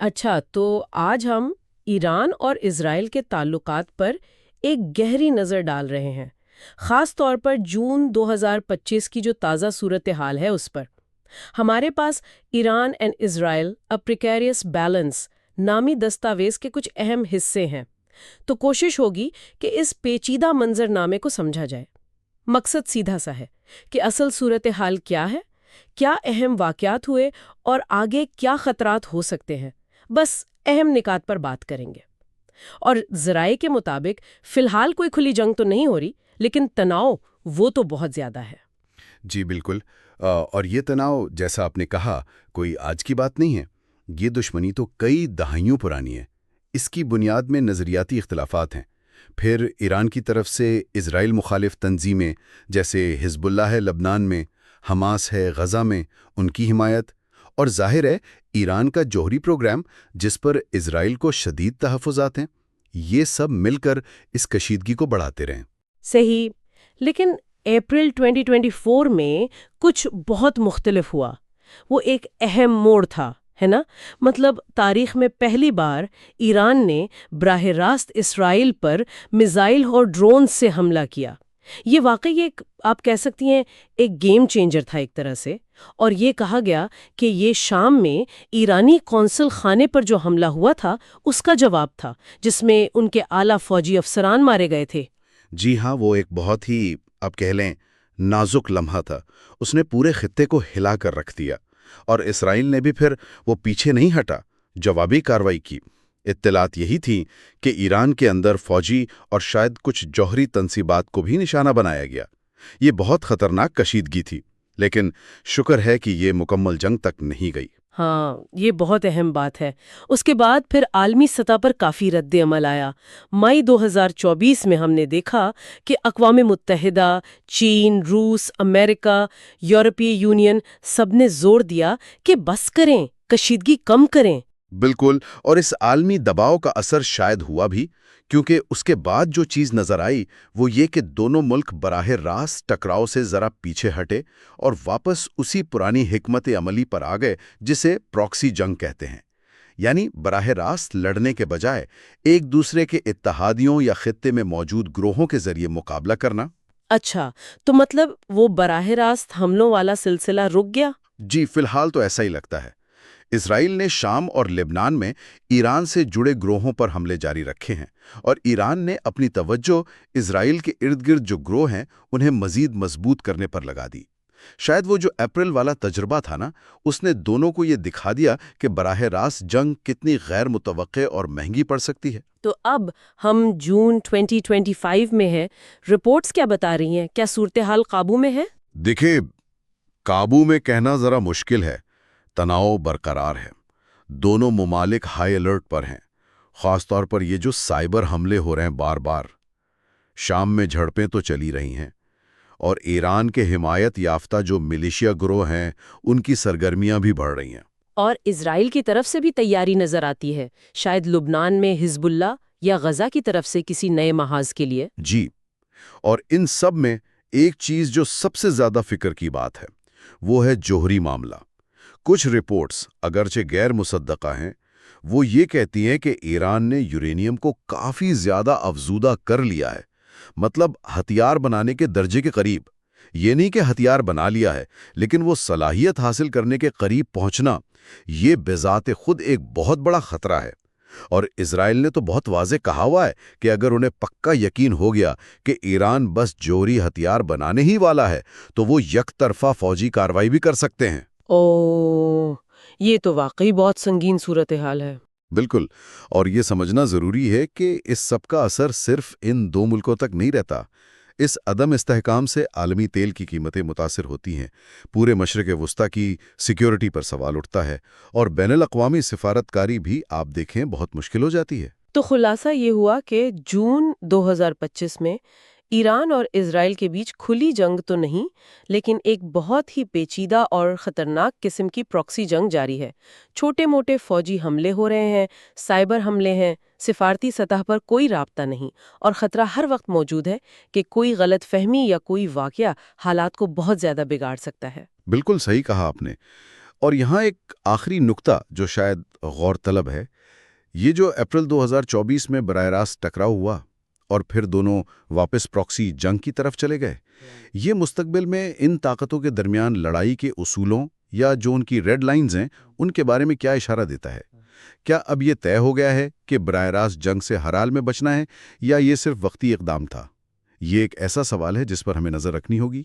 اچھا، تو آج ہم ایران اور اسرائیل کے تعلقات پر ایک گہری نظر ڈال رہے ہیں، خاص طور پر جون 2025 کی جو تازہ صورتحال ہے اس پر۔ ہمارے پاس Iran and Israel a precarious balance نامی دستاویز کے کچھ اہم حصے ہیں، تو کوشش ہوگی کہ اس پیچیدہ منظر نامے کو سمجھا جائے۔ مقصد سیدھا سا ہے کہ اصل صورتحال کیا ہے، کیا اہم واقعات ہوئے اور آگے کیا خطرات ہو سکتے ہیں، بس اہم نکات پر بات کریں گے۔ اور ذرائع کے مطابق فی الحال کوئی کھلی جنگ تو نہیں ہو رہی، لیکن تناؤ وہ تو بہت زیادہ ہے۔ جی بالکل، اور یہ تناؤ جیسا آپ نے کہا کوئی آج کی بات نہیں ہے۔ یہ دشمنی تو کئی دہائیوں پرانی ہے۔ اس کی بنیاد میں نظریاتی اختلافات ہیں، پھر ایران کی طرف سے اسرائیل مخالف تنظیمیں جیسے حزب اللہ ہے لبنان میں، حماس ہے غزہ میں، ان کی حمایت، اور ظاہر ہے ایران کا جوہری پروگرام جس پر اسرائیل کو شدید تحفظات ہیں۔ یہ سب مل کر اس کشیدگی کو بڑھاتے رہیں۔ صحیح، لیکن اپریل 2024 میں کچھ بہت مختلف ہوا۔ وہ ایک اہم موڑ تھا، ہے نا؟ مطلب تاریخ میں پہلی بار ایران نے براہ راست اسرائیل پر میزائل اور ڈرون سے حملہ کیا۔ یہ واقعی ایک، آپ کہہ سکتی ہیں، ایک گیم چینجر تھا ایک طرح سے۔ اور یہ کہا گیا کہ یہ شام میں ایرانی قونصل خانے پر جو حملہ ہوا تھا اس کا جواب تھا، جس میں ان کے اعلیٰ فوجی افسران مارے گئے تھے۔ جی ہاں، وہ ایک بہت ہی آپ کہہ لیں نازک لمحہ تھا۔ اس نے پورے خطے کو ہلا کر رکھ دیا، اور اسرائیل نے بھی پھر وہ پیچھے نہیں ہٹا، جوابی کارروائی کی۔ اطلاعات یہی تھی کہ ایران کے اندر فوجی اور شاید کچھ جوہری تنصیبات کو بھی نشانہ بنایا گیا۔ یہ بہت خطرناک کشیدگی تھی، لیکن شکر ہے کہ یہ مکمل جنگ تک نہیں گئی۔ ہاں، یہ بہت اہم بات ہے۔ اس کے بعد پھر عالمی سطح پر کافی رد عمل آیا۔ مئی 2024 میں ہم نے دیکھا کہ اقوام متحدہ، چین، روس، امریکہ، یورپی یونین سب نے زور دیا کہ بس کریں، کشیدگی کم کریں۔ بالکل، اور اس عالمی دباؤ کا اثر شاید ہوا بھی، کیونکہ اس کے بعد جو چیز نظر آئی وہ یہ کہ دونوں ملک براہ راست ٹکراؤ سے ذرا پیچھے ہٹے اور واپس اسی پرانی حکمت عملی پر آ گئے جسے پراکسی جنگ کہتے ہیں۔ یعنی براہ راست لڑنے کے بجائے ایک دوسرے کے اتحادیوں یا خطے میں موجود گروہوں کے ذریعے مقابلہ کرنا۔ اچھا، تو مطلب وہ براہ راست حملوں والا سلسلہ رک گیا؟ جی فی الحال تو ایسا ہی لگتا ہے۔ اسرائیل نے شام اور لبنان میں ایران سے جڑے گروہوں پر حملے جاری رکھے ہیں، اور ایران نے اپنی توجہ اسرائیل کے ارد گرد جو گروہ ہیں انہیں مزید مضبوط کرنے پر لگا دی۔ شاید وہ جو اپریل والا تجربہ تھا نا، اس نے دونوں کو یہ دکھا دیا کہ براہ راست جنگ کتنی غیر متوقع اور مہنگی پڑ سکتی ہے۔ تو اب ہم جون 2025 میں ہیں، رپورٹس کیا بتا رہی ہیں؟ کیا صورتحال قابو میں ہے؟ دیکھیں، قابو میں کہنا ذرا مشکل ہے۔ تناؤ برقرار ہے، دونوں ممالک ہائی الرٹ پر ہیں، خاص طور پر یہ جو سائبر حملے ہو رہے ہیں بار بار۔ شام میں جھڑپیں تو چلی رہی ہیں، اور ایران کے حمایت یافتہ جو ملیشیا گروہ ہیں ان کی سرگرمیاں بھی بڑھ رہی ہیں۔ اور اسرائیل کی طرف سے بھی تیاری نظر آتی ہے، شاید لبنان میں حزب اللہ یا غزہ کی طرف سے کسی نئے محاذ کے لیے۔ جی، اور ان سب میں ایک چیز جو سب سے زیادہ فکر کی بات ہے وہ ہے جوہری معاملہ۔ کچھ رپورٹس اگرچہ غیر مصدقہ ہیں، وہ یہ کہتی ہیں کہ ایران نے یورینیم کو کافی زیادہ افزودہ کر لیا ہے، مطلب ہتھیار بنانے کے درجے کے قریب۔ یہ نہیں کہ ہتھیار بنا لیا ہے، لیکن وہ صلاحیت حاصل کرنے کے قریب پہنچنا، یہ بذات خود ایک بہت بڑا خطرہ ہے۔ اور اسرائیل نے تو بہت واضح کہا ہوا ہے کہ اگر انہیں پکا یقین ہو گیا کہ ایران بس جوہری ہتھیار بنانے ہی والا ہے تو وہ یک طرفہ فوجی کارروائی بھی کر سکتے ہیں۔ اوہ، یہ تو واقعی بہت سنگین صورتحال ہے۔ بالکل، اور یہ سمجھنا ضروری ہے کہ اس سب کا اثر صرف ان دو ملکوں تک نہیں رہتا۔ اس عدم استحکام سے عالمی تیل کی قیمتیں متاثر ہوتی ہیں، پورے مشرق وسطیٰ کی سیکیورٹی پر سوال اٹھتا ہے، اور بین الاقوامی سفارتکاری بھی آپ دیکھیں بہت مشکل ہو جاتی ہے۔ تو خلاصہ یہ ہوا کہ جون 2025 میں ایران اور اسرائیل کے بیچ کھلی جنگ تو نہیں، لیکن ایک بہت ہی پیچیدہ اور خطرناک قسم کی پراکسی جنگ جاری ہے۔ چھوٹے موٹے فوجی حملے ہو رہے ہیں، سائبر حملے ہیں، سفارتی سطح پر کوئی رابطہ نہیں، اور خطرہ ہر وقت موجود ہے کہ کوئی غلط فہمی یا کوئی واقعہ حالات کو بہت زیادہ بگاڑ سکتا ہے۔ بالکل صحیح کہا آپ نے، اور یہاں ایک آخری نقطہ جو شاید غور طلب ہے، یہ جو اپریل 2024 میں براہ راست ٹکراؤ ہوا اور پھر دونوں واپس پراکسی جنگ کی طرف چلے گئے، یہ مستقبل میں ان طاقتوں کے درمیان لڑائی کے اصولوں یا جو ان کی ریڈ لائنز ہیں ان کے بارے میں کیا اشارہ دیتا ہے؟ کیا اب یہ طے ہو گیا ہے کہ براہ راست جنگ سے ہر حال میں بچنا ہے، یا یہ صرف وقتی اقدام تھا؟ یہ ایک ایسا سوال ہے جس پر ہمیں نظر رکھنی ہوگی۔